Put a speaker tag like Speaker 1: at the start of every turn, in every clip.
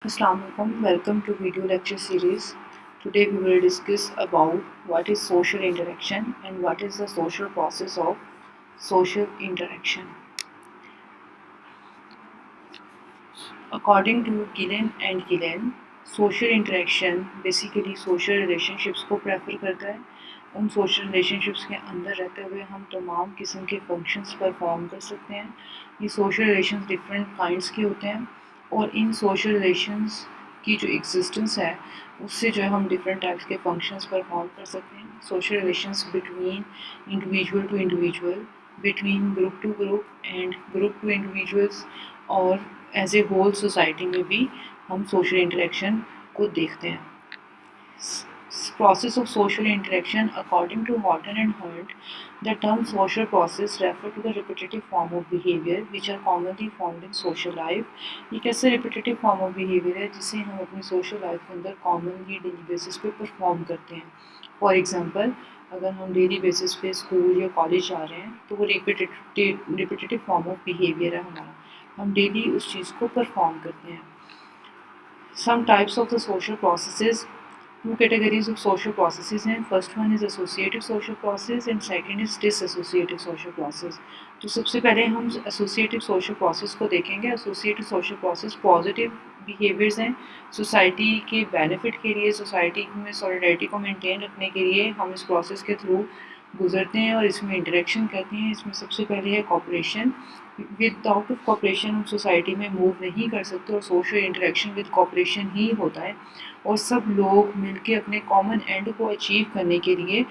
Speaker 1: Assalamualaikum. Welcome to video lecture series. Today we will discuss about what is social interaction and what is the social process of social interaction. According to Gillen and Gillen, social interaction basically social relationships को prefer करता है। उन social relationships के अंदर रहते हुए हम तमाम किस्म के फंक्शंस परफॉर्म कर सकते हैं। ये सोशल रिलेशंस डिफरेंट काइंड्स के होते हैं और इन सोशल रिलेशंस की जो एग्जिस्टेंस है उससे जो है हम डिफरेंट टाइप्स के फंक्शंस परफॉर्म कर सकते हैं। Social relations between individual to individual, between group to group and group to individuals और एज ए होल सोसाइटी में भी हम सोशल इंटरेक्शन को देखते हैं। Process of social interaction according to Horton and Hunt, the term social process refer to the repetitive form of behavior which are commonly found in social life। ये कैसे repetitive form of behavior है जिसे हम अपनी social life के अंदर commonly daily basis पे perform करते हैं। For example, अगर हम डेली बेसिस पे स्कूल या कॉलेज जा रहे हैं तो वो रिपीटेटिव फॉर्म ऑफ बिहेवियर है हमारा, हम डेली उस चीज़ को परफॉर्म करते हैं। Some types of the social processes, two categories of social processes हैं। First one is associative social process and second is dissociative social process. तो सबसे पहले हम एसोसिएटिव सोशल प्रोसेस को देखेंगे। Associative social process positive behaviours हैं society के benefit के लिए, सोसाइटी में सॉलिडारिटी को मेंटेन रखने के लिए हम इस प्रोसेस के थ्रू गुजरते हैं और इसमें इंटरेक्शन करते हैं। इसमें सबसे पहले है कॉपरेशन। विदाउट ऑफ कॉपरेशन हम सोसाइटी में मूव नहीं कर सकते और सोशल इंटरेक्शन विद कॉपरेशन ही होता है और सब लोग मिलके अपने कॉमन एंड को अचीव करने के लिए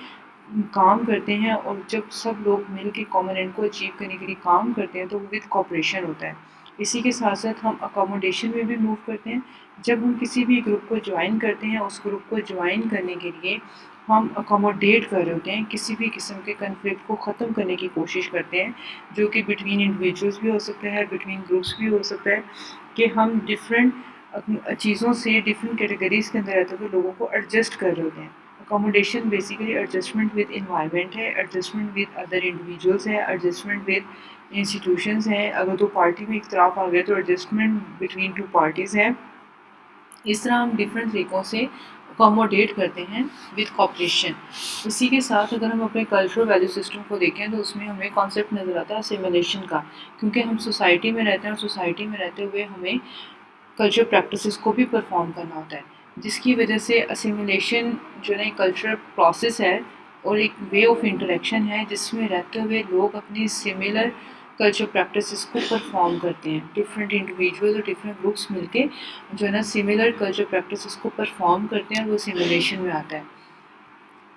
Speaker 1: काम करते हैं। और जब सब लोग मिलके कॉमन एंड को अचीव करने के लिए काम करते हैं तो विद कॉपरेशन होता है। इसी के साथ साथ हम अकोमोडेशन में भी मूव करते हैं। जब हम किसी भी ग्रुप को ज्वाइन करते हैं, उस ग्रुप को ज्वाइन करने के लिए हम अकोमोडेट कर रहे होते हैं, किसी भी किस्म के कन्फ्लिक्ट को ख़त्म करने की कोशिश करते हैं, जो कि बिटवीन इंडिविजुअल्स भी हो सकता है, बिटवीन ग्रुप्स भी हो सकता है, कि हम डिफरेंट चीज़ों से डिफरेंट कैटेगरीज़ के अंदर रहते हुए लोगों को एडजस्ट कर रहे होते हैं। Accommodation basically adjustment with environment है, एडजस्टमेंट विद अदर इंडिविजुअल्स है, एडजस्टमेंट विद इंस्टीट्यूशंस हैं। अगर दो पार्टी में इख्तलाफ आ गया तो एडजस्टमेंट बिटवीन टू पार्टीज़ है। इस तरह हम डिफरेंट तरीक़ों से अकोमोडेट करते हैं विद कॉपरेशन। इसी के साथ अगर हम अपने कल्चरल वैल्यू सिस्टम को देखें तो उसमें हमें कॉन्सेप्ट नज़र आता है असिमिलेशन का, क्योंकि हम सोसाइटी में रहते हैं और सोसाइटी में रहते हुए हमें कल्चर प्रैक्टिसेस को भी परफॉर्म करना होता है, जिसकी वजह से असिमिलेशन जो है कल्चरल प्रोसेस है और एक वे ऑफ इंटरेक्शन है जिसमें रहते हुए लोग अपनी सिमिलर कल्चर प्रैक्टिसेस को परफॉर्म करते हैं। डिफरेंट इंडिविजुअल और डिफरेंट ग्रुप्स मिलके जो है ना सिमिलर कल्चर प्रैक्टिसेस को परफॉर्म करते हैं और वो असिमिलेशन में आता है।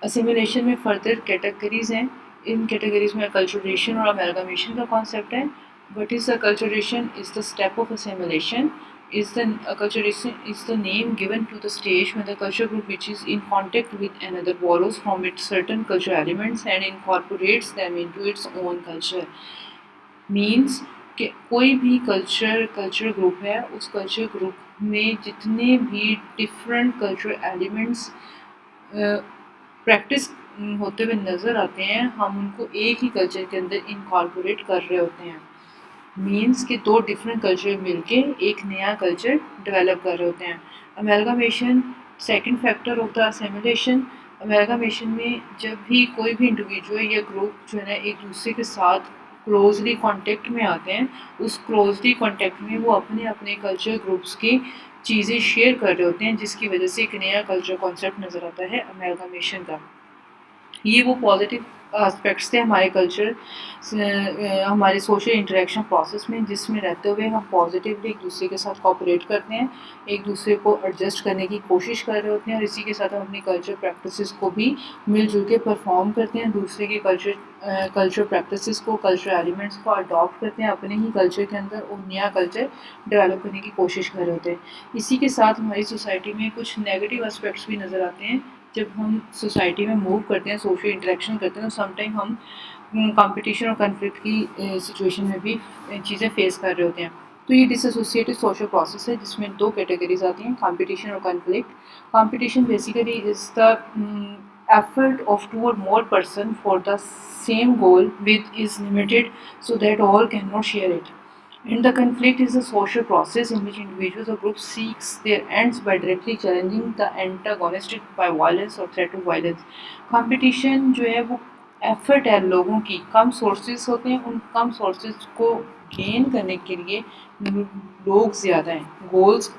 Speaker 1: असिमिलेशन में फर्दर कैटेगरीज हैं। इन कैटेगरीज में अकल्चरेशन और अमेलगमेशन का कॉन्सेप्ट है। What is acculturation? Is the step of assimilation is the acculturation is the name given to the stage when the culture group which is in contact with another borrows from it certain cultural elements and incorporates them into its own culture। Means कि कोई भी culture group है, उस culture group में जितने भी different cultural elements practice होते हुए नज़र आते हैं, हम उनको एक ही कल्चर के अंदर इनकॉर्पोरेट कर रहे होते हैं। मीन्स कि दो डिफरेंट कल्चर मिलके एक नया कल्चर डेवलप कर रहे होते हैं। Amalgamation second factor of the assimilation. Amalgamation में जब भी कोई भी इंडिविजुअल या ग्रुप जो है ना एक दूसरे के साथ क्लोजली कांटेक्ट में आते हैं, उस क्लोजली कांटेक्ट में वो अपने अपने कल्चर ग्रुप्स की चीज़ें शेयर कर रहे होते हैं, जिसकी वजह से एक नया कल्चर कॉन्सेप्ट नज़र आता है अमेलगमेशन का। ये वो पॉजिटिव एस्पेक्ट्स थे हमारे कल्चर हमारे सोशल इंटरेक्शन प्रोसेस में, जिसमें रहते हुए हम पॉजिटिवली एक दूसरे के साथ कोऑपरेट करते हैं, एक दूसरे को एडजस्ट करने की कोशिश कर रहे होते हैं और इसी के साथ हम अपनी कल्चर प्रैक्टिसेस को भी मिलजुल के परफॉर्म करते हैं। दूसरे के कल्चर प्रैक्टिसेस को, कल्चर एलिमेंट्स को अडॉप्ट करते हैं अपने ही कल्चर के अंदर और नया कल्चर डेवलप करने की कोशिश कर रहे होते हैं। इसी के साथ हमारी सोसाइटी में कुछ नेगेटिव एस्पेक्ट्स भी नज़र आते हैं। जब हम सोसाइटी में मूव करते हैं, सोशल इंटरेक्शन करते हैं, तो समटाइम हम कंपटीशन और कन्फ्लिक्ट की सिचुएशन में भी चीज़ें फेस कर रहे होते हैं। तो ये डिसएसोसिएटिव सोशल प्रोसेस है जिसमें दो कैटेगरीज आती हैं, कंपटीशन और conflict. Competition basically is the effort of two or more person for the same goal with is limited so that all cannot share it। And the conflict is a social process in which individuals or groups seeks their ends by directly challenging the antagonistic by violence or threat of violence. Competition जो है वो effort है लोगों की, कम sources होते हैं, उन कम sources को गेन करने के लिए लोग ज़्यादा हैं, गोल्स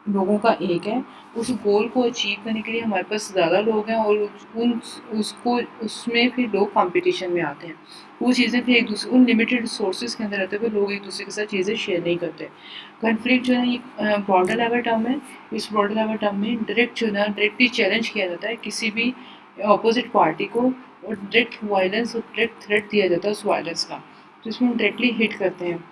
Speaker 1: लोगों का एक है, उस गोल को अचीव करने के लिए हमारे पास ज़्यादा लोग हैं और उन उसको उसमें फिर लोग कंपटीशन में आते हैं। वो चीज़ें फिर एक दूसरे उन लिमिटेड रिसोर्सेज के अंदर रहते हुए लोग एक दूसरे के साथ चीज़ें शेयर नहीं करते। कन्फ्लिक्ट जो है ये ब्रॉडर लेवल टर्म है। इस ब्रॉडर लेवल टर्म में डायरेक्ट जो है ना डायरेक्टली चैलेंज किया जाता है किसी भी अपोजिट पार्टी को, और डायरेक्ट वायलेंस और डायरेक्ट थ्रेट दिया जाता है उस वायलेंस का, तो इसमें हम डायरेक्टली हिट करते हैं।